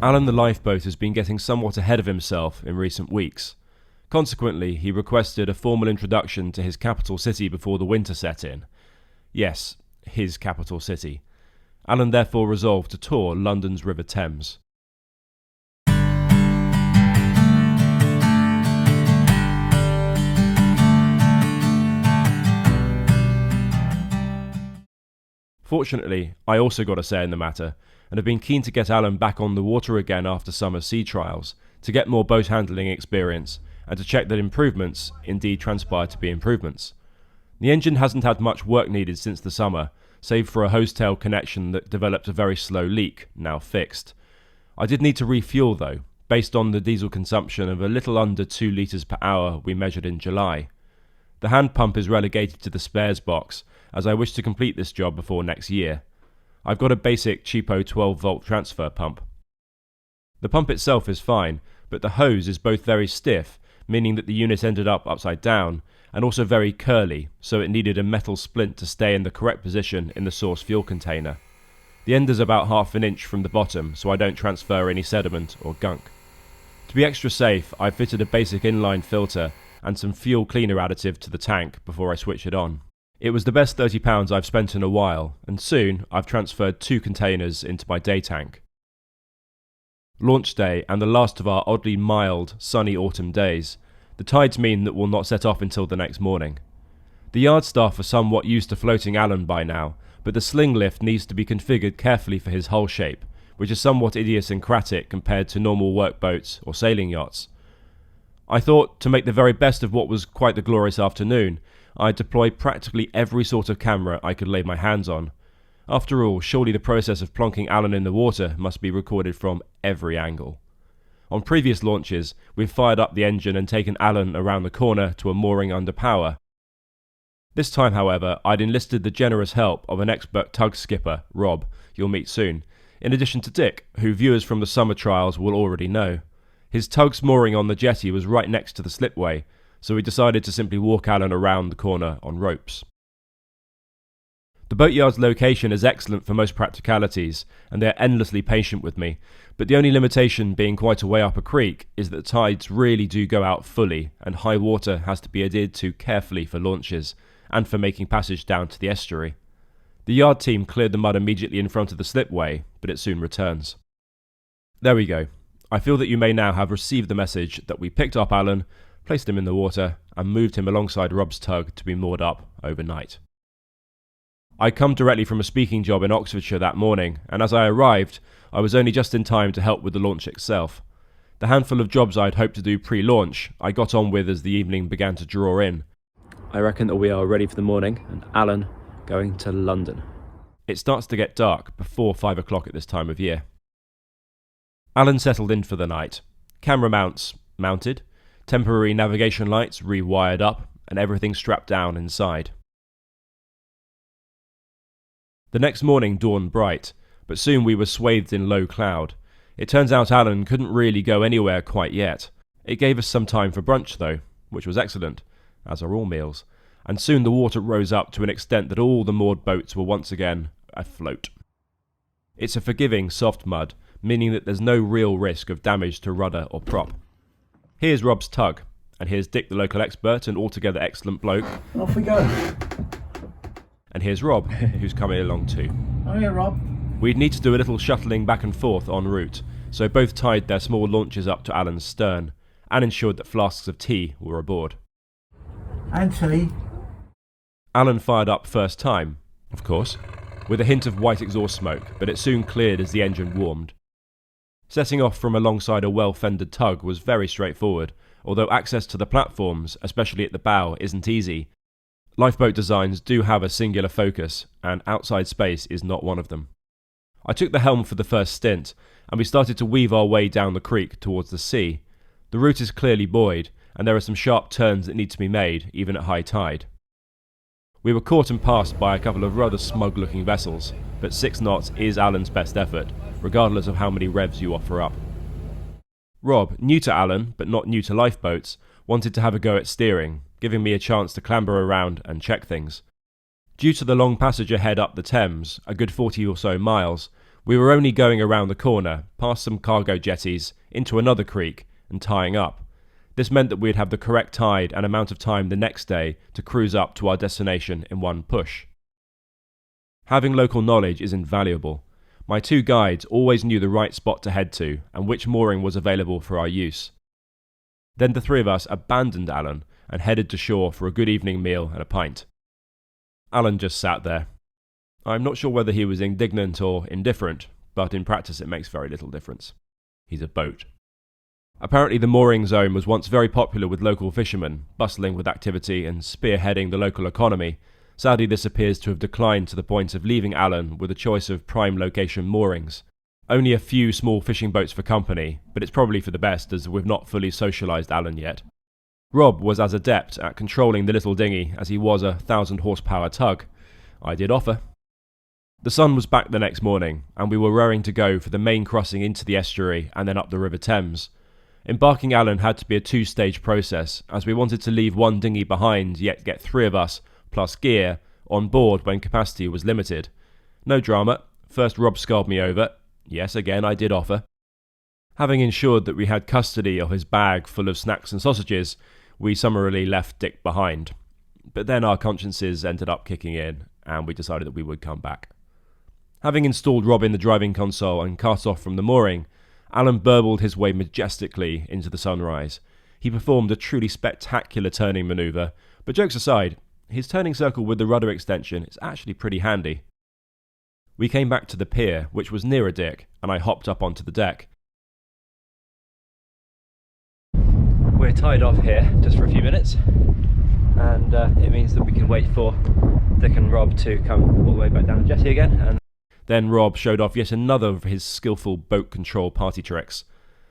Alan the lifeboat has been getting somewhat ahead of himself in recent weeks. Consequently, he requested a formal introduction to his capital city before the winter set in. Yes, his capital city. Alan therefore resolved to tour London's River Thames. Fortunately, I also got a say in the matter, and have been keen to get Alan back on the water again after summer sea trials, to get more boat handling experience, and to check that improvements indeed transpire to be improvements. The engine hasn't had much work needed since the summer, save for a hose tail connection that developed a very slow leak, now fixed. I did need to refuel though, based on the diesel consumption of a little under 2 litres per hour we measured in July. The hand pump is relegated to the spares box, as I wish to complete this job before next year. I've got a basic cheapo 12-volt transfer pump. The pump itself is fine, but the hose is both very stiff, meaning that the unit ended up upside down, and also very curly, so it needed a metal splint to stay in the correct position in the source fuel container. The end is about 1/2 inch from the bottom, so I don't transfer any sediment or gunk. To be extra safe, I fitted a basic inline filter and some fuel cleaner additive to the tank before I switch it on. It was the best £30 I've spent in a while, and soon I've transferred 2 containers into my day tank. Launch day and the last of our oddly mild, sunny autumn days. The tides mean that we'll not set off until the next morning. The yard staff are somewhat used to floating Alan by now, but the sling lift needs to be configured carefully for his hull shape, which is somewhat idiosyncratic compared to normal workboats or sailing yachts. I thought, to make the very best of what was quite the glorious afternoon, I'd deploy practically every sort of camera I could lay my hands on. After all, surely the process of plonking Alan in the water must be recorded from every angle. On previous launches, we've fired up the engine and taken Alan around the corner to a mooring under power. This time, however, I'd enlisted the generous help of an expert tug skipper, Rob, you'll meet soon, in addition to Dick, who viewers from the summer trials will already know. His tug's mooring on the jetty was right next to the slipway, so we decided to simply walk Alan around the corner on ropes. The boatyard's location is excellent for most practicalities, and they are endlessly patient with me, but the only limitation, being quite a way up a creek, is that the tides really do go out fully, and high water has to be adhered to carefully for launches, and for making passage down to the estuary. The yard team cleared the mud immediately in front of the slipway, but it soon returns. There we go. I feel that you may now have received the message that we picked up Alan, placed him in the water, and moved him alongside Rob's tug to be moored up overnight. I come directly from a speaking job in Oxfordshire that morning, and as I arrived, I was only just in time to help with the launch itself. The handful of jobs I'd hoped to do pre-launch, I got on with as the evening began to draw in. I reckon that we are ready for the morning, and Alan going to London. It starts to get dark before 5 o'clock at this time of year. Alan settled in for the night. Camera mounts mounted, temporary navigation lights rewired up, and everything strapped down inside. The next morning dawned bright, but soon we were swathed in low cloud. It turns out Alan couldn't really go anywhere quite yet. It gave us some time for brunch though, which was excellent, as are all meals, and soon the water rose up to an extent that all the moored boats were once again afloat. It's a forgiving, soft mud, meaning that there's no real risk of damage to rudder or prop. Here's Rob's tug, and here's Dick the local expert and altogether excellent bloke. Off we go. And here's Rob, who's coming along too. Oh yeah, Rob. We'd need to do a little shuttling back and forth en route, so both tied their small launches up to Alan's stern, and ensured that flasks of tea were aboard. And tea. Alan fired up first time, of course, with a hint of white exhaust smoke, but it soon cleared as the engine warmed. Setting off from alongside a well-fended tug was very straightforward, although access to the platforms, especially at the bow, isn't easy. Lifeboat designs do have a singular focus, and outside space is not one of them. I took the helm for the first stint, and we started to weave our way down the creek towards the sea. The route is clearly buoyed, and there are some sharp turns that need to be made, even at high tide. We were caught and passed by a couple of rather smug-looking vessels, but 6 knots is Alan's best effort, regardless of how many revs you offer up. Rob, new to Alan, but not new to lifeboats, wanted to have a go at steering, giving me a chance to clamber around and check things. Due to the long passage ahead up the Thames, a good 40 or so miles, We were only going around the corner, past some cargo jetties, into another creek, and tying up. This meant that we'd have the correct tide and amount of time the next day to cruise up to our destination in one push. Having local knowledge is invaluable. My two guides always knew the right spot to head to and which mooring was available for our use. Then the three of us abandoned Alan and headed to shore for a good evening meal and a pint. Alan just sat there. I'm not sure whether he was indignant or indifferent, but in practice it makes very little difference. He's a boat. Apparently the mooring zone was once very popular with local fishermen, bustling with activity and spearheading the local economy. Sadly, this appears to have declined to the point of leaving Alan with a choice of prime location moorings. Only a few small fishing boats for company, but it's probably for the best as we've not fully socialised Alan yet. Rob was as adept at controlling the little dinghy as he was a 1,000 horsepower tug. I did offer. The sun was back the next morning, and we were rowing to go for the main crossing into the estuary and then up the River Thames. Embarking Alan had to be a two-stage process, as we wanted to leave one dinghy behind yet get three of us, plus gear, on board when capacity was limited. No drama. First Rob sculled me over. Yes, again I did offer. Having ensured that we had custody of his bag full of snacks and sausages, we summarily left Dick behind. But then our consciences ended up kicking in, and we decided that we would come back. Having installed Rob in the driving console and cast off from the mooring, Alan burbled his way majestically into the sunrise. He performed a truly spectacular turning manoeuvre, but jokes aside, his turning circle with the rudder extension is actually pretty handy. We came back to the pier, which was nearer Dick, and I hopped up onto the deck. We're tied off here just for a few minutes, and it means that we can wait for Dick and Rob to come all the way back down the jetty again. And then Rob showed off yet another of his skillful boat control party tricks.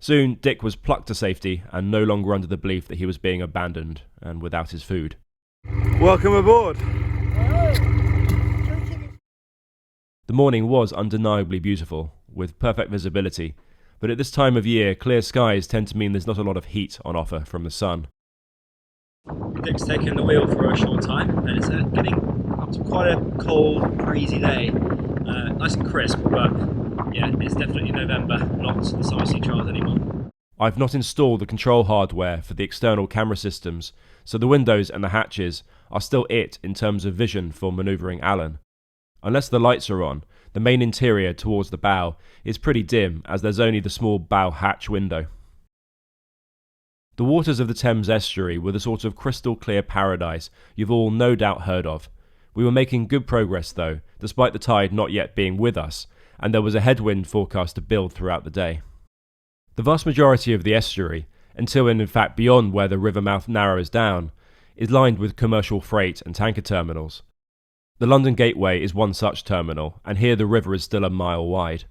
Soon Dick was plucked to safety and no longer under the belief that he was being abandoned and without his food. Welcome aboard! The morning was undeniably beautiful, with perfect visibility, but at this time of year, clear skies tend to mean there's not a lot of heat on offer from the sun. Dick's taken the wheel for a short time, and it's getting up to quite a cold, breezy day. Nice and crisp, but yeah, it's definitely November, not the summer sea trials anymore. I've not installed the control hardware for the external camera systems, so the windows and the hatches are still it in terms of vision for manoeuvring Alan. Unless the lights are on, the main interior towards the bow is pretty dim as there's only the small bow hatch window. The waters of the Thames estuary were the sort of crystal clear paradise you've all no doubt heard of. We were making good progress though, despite the tide not yet being with us, and there was a headwind forecast to build throughout the day. The vast majority of the estuary, until and in fact beyond where the river mouth narrows down, is lined with commercial freight and tanker terminals. The London Gateway is one such terminal, and here the river is still a mile wide.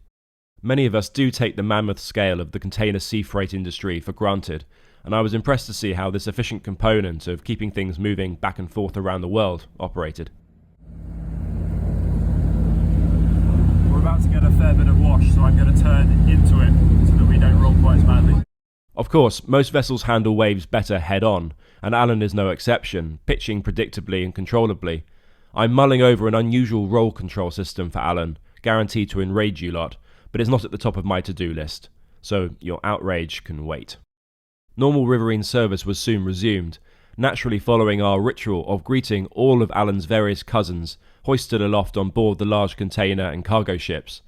Many of us do take the mammoth scale of the container sea freight industry for granted, and I was impressed to see how this efficient component of keeping things moving back and forth around the world operated. We're about to get a fair bit of wash, so I'm going to turn into it so that we don't roll quite as badly. Of course, most vessels handle waves better head-on, and Alan is no exception, pitching predictably and controllably. I'm mulling over an unusual roll control system for Alan, guaranteed to enrage you lot, but it's not at the top of my to-do list, so your outrage can wait. Normal riverine service was soon resumed, naturally following our ritual of greeting all of Alan's various cousins hoisted aloft on board the large container and cargo ships.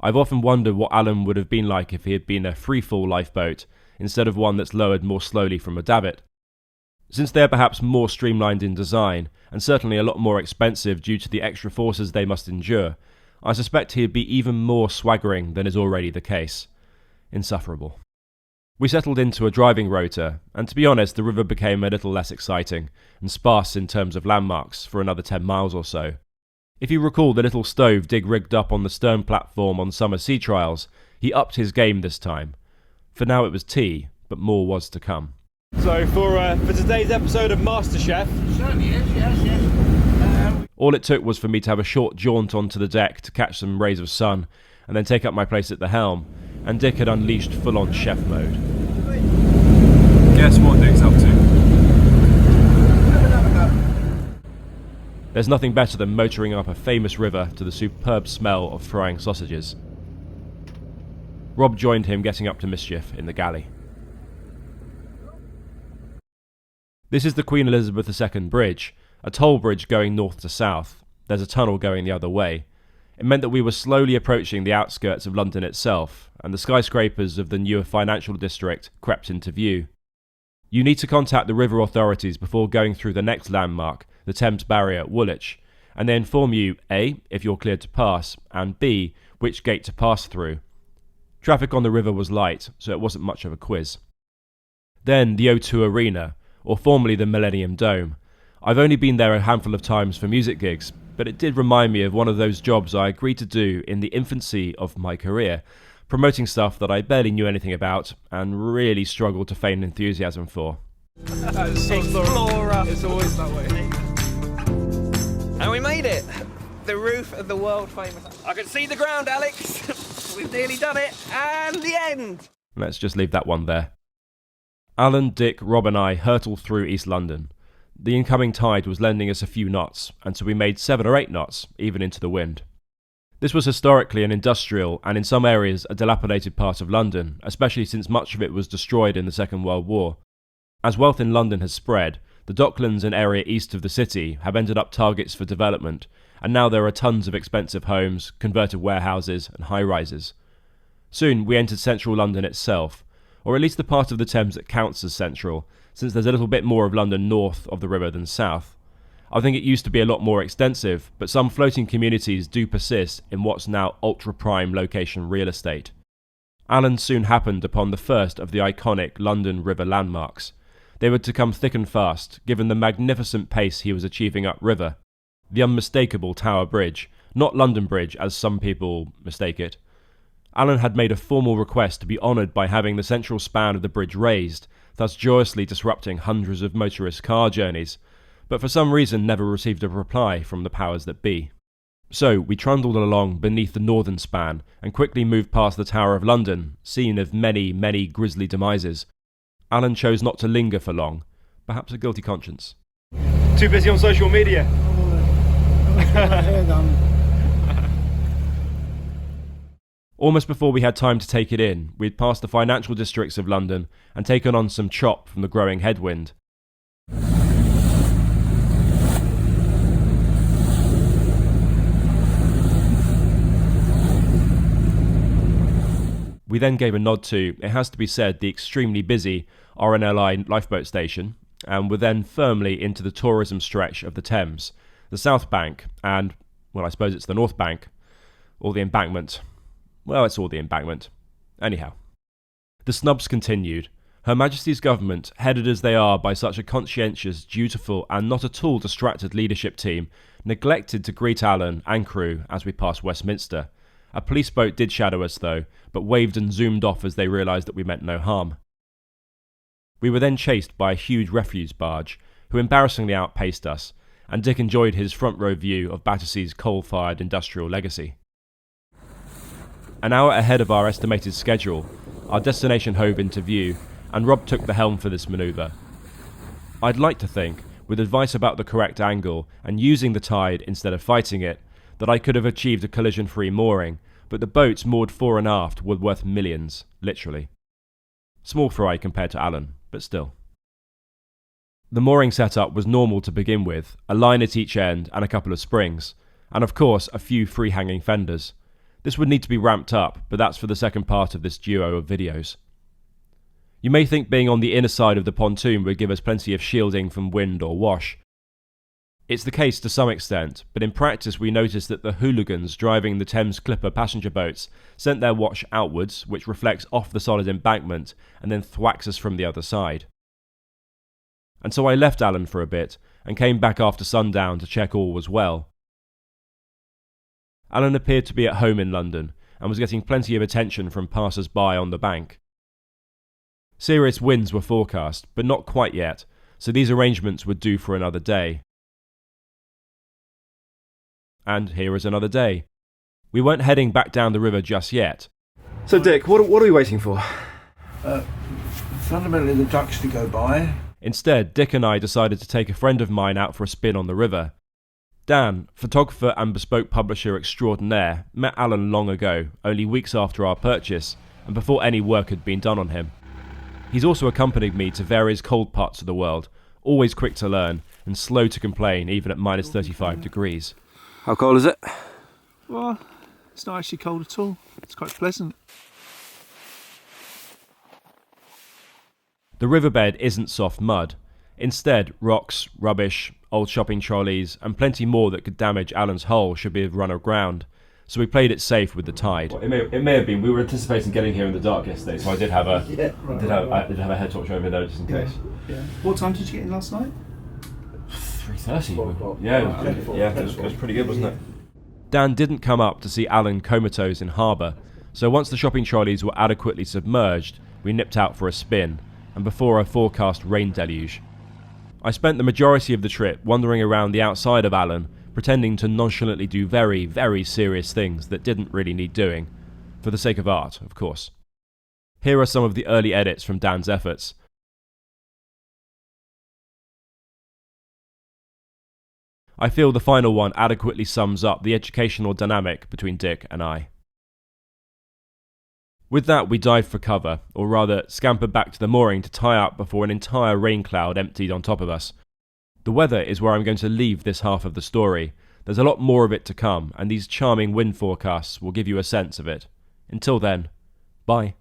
I've often wondered what Alan would have been like if he had been a free-fall lifeboat, instead of one that's lowered more slowly from a davit. Since they're perhaps more streamlined in design, and certainly a lot more expensive due to the extra forces they must endure, I suspect he'd be even more swaggering than is already the case. Insufferable. We settled into a driving rota, and to be honest, the river became a little less exciting, and sparse in terms of landmarks for another 10 miles or so. If you recall the little stove Dig rigged up on the stern platform on summer sea trials, he upped his game this time. For now it was tea, but more was to come. So for today's episode of MasterChef, Certainly is, yes. all it took was for me to have a short jaunt onto the deck to catch some rays of sun, and then take up my place at the helm, and Dick had unleashed full-on chef mode. Guess what Dick's up to? There's nothing better than motoring up a famous river to the superb smell of frying sausages. Rob joined him getting up to mischief in the galley. This is the Queen Elizabeth II bridge, a toll bridge going north to south. There's a tunnel going the other way. It meant that we were slowly approaching the outskirts of London itself, and the skyscrapers of the newer financial district crept into view. You need to contact the river authorities before going through the next landmark, the Thames barrier at Woolwich, and they inform you A, if you're cleared to pass, and B, which gate to pass through. Traffic on the river was light, so it wasn't much of a quiz. Then the O2 Arena, or formerly the Millennium Dome. I've only been there a handful of times for music gigs, but it did remind me of one of those jobs I agreed to do in the infancy of my career, promoting stuff that I barely knew anything about and really struggled to feign enthusiasm for. Explorer. It's always that way. And we made it! The roof of the world famous... I can see the ground, Alex! We've nearly done it, and the end! Let's just leave that one there. Alan, Dick, Rob and I hurtled through East London. The incoming tide was lending us a few knots, and so we made 7 or 8 knots, even into the wind. This was historically an industrial, and in some areas a dilapidated part of London, especially since much of it was destroyed in the Second World War. As wealth in London has spread, the Docklands and area east of the city have ended up targets for development, and now there are tons of expensive homes, converted warehouses and high-rises. Soon we entered central London itself, or at least the part of the Thames that counts as central, since there's a little bit more of London north of the river than south. I think it used to be a lot more extensive, but some floating communities do persist in what's now ultra-prime location real estate. Alan soon happened upon the first of the iconic London River landmarks. They were to come thick and fast, given the magnificent pace he was achieving upriver. The unmistakable Tower Bridge, not London Bridge as some people mistake it. Alan had made a formal request to be honoured by having the central span of the bridge raised, thus joyously disrupting hundreds of motorist car journeys, but for some reason never received a reply from the powers that be. So we trundled along beneath the northern span and quickly moved past the Tower of London, scene of many, many grisly demises. Alan chose not to linger for long, perhaps a guilty conscience. Too busy on social media. Almost before we had time to take it in, we'd passed the financial districts of London and taken on some chop from the growing headwind. We then gave a nod to, it has to be said, the extremely busy RNLI Lifeboat station, and were then firmly into the tourism stretch of the Thames, the South Bank, and, well, I suppose it's the North Bank, or the embankment. Well, it's all the embankment. Anyhow. The snubs continued. Her Majesty's government, headed as they are by such a conscientious, dutiful and not at all distracted leadership team, neglected to greet Alan and crew as we passed Westminster. A police boat did shadow us though, but waved and zoomed off as they realised that we meant no harm. We were then chased by a huge refuse barge, who embarrassingly outpaced us, and Dick enjoyed his front row view of Battersea's coal-fired industrial legacy. An hour ahead of our estimated schedule, our destination hove into view, and Rob took the helm for this manoeuvre. I'd like to think, with advice about the correct angle and using the tide instead of fighting it, that I could have achieved a collision-free mooring, but the boats moored fore and aft were worth millions, literally. Small fry compared to Alan, but still. The mooring setup was normal to begin with, a line at each end and a couple of springs, and of course a few free-hanging fenders. This would need to be ramped up, but that's for the second part of this duo of videos. You may think being on the inner side of the pontoon would give us plenty of shielding from wind or wash. It's the case to some extent, but in practice we noticed that the hooligans driving the Thames Clipper passenger boats sent their watch outwards, which reflects off the solid embankment and then thwacks us from the other side. And so I left Alan for a bit and came back after sundown to check all was well. Alan appeared to be at home in London and was getting plenty of attention from passers-by on the bank. Serious winds were forecast, but not quite yet, so these arrangements would do for another day. And here is another day. We weren't heading back down the river just yet. So Dick, what are we waiting for? Fundamentally the ducks to go by. Instead, Dick and I decided to take a friend of mine out for a spin on the river. Dan, photographer and bespoke publisher extraordinaire, met Alan long ago, only weeks after our purchase, and before any work had been done on him. He's also accompanied me to various cold parts of the world, always quick to learn and slow to complain even at minus 35 degrees. How cold is it? Well, it's not actually cold at all. It's quite pleasant. The riverbed isn't soft mud. Instead, rocks, rubbish, old shopping trolleys, and plenty more that could damage Alan's hull should we have run aground, so we played it safe with the tide. Well, it may have been. We were anticipating getting here in the dark yesterday, so I did have a I did have a head torch over there just in case. Yeah. What time did you get in last night? 3:30. Yeah, it was pretty good, wasn't it? Dan didn't come up to see Alan comatose in harbour, so once the shopping trolleys were adequately submerged, we nipped out for a spin, and before a forecast rain deluge. I spent the majority of the trip wandering around the outside of Alan, pretending to nonchalantly do very, very serious things that didn't really need doing, for the sake of art, of course. Here are some of the early edits from Dan's efforts. I feel the final one adequately sums up the educational dynamic between Dick and I. With that, we dived for cover, or rather scampered back to the mooring to tie up before an entire rain cloud emptied on top of us. The weather is where I'm going to leave this half of the story. There's a lot more of it to come, and these charming wind forecasts will give you a sense of it. Until then, bye.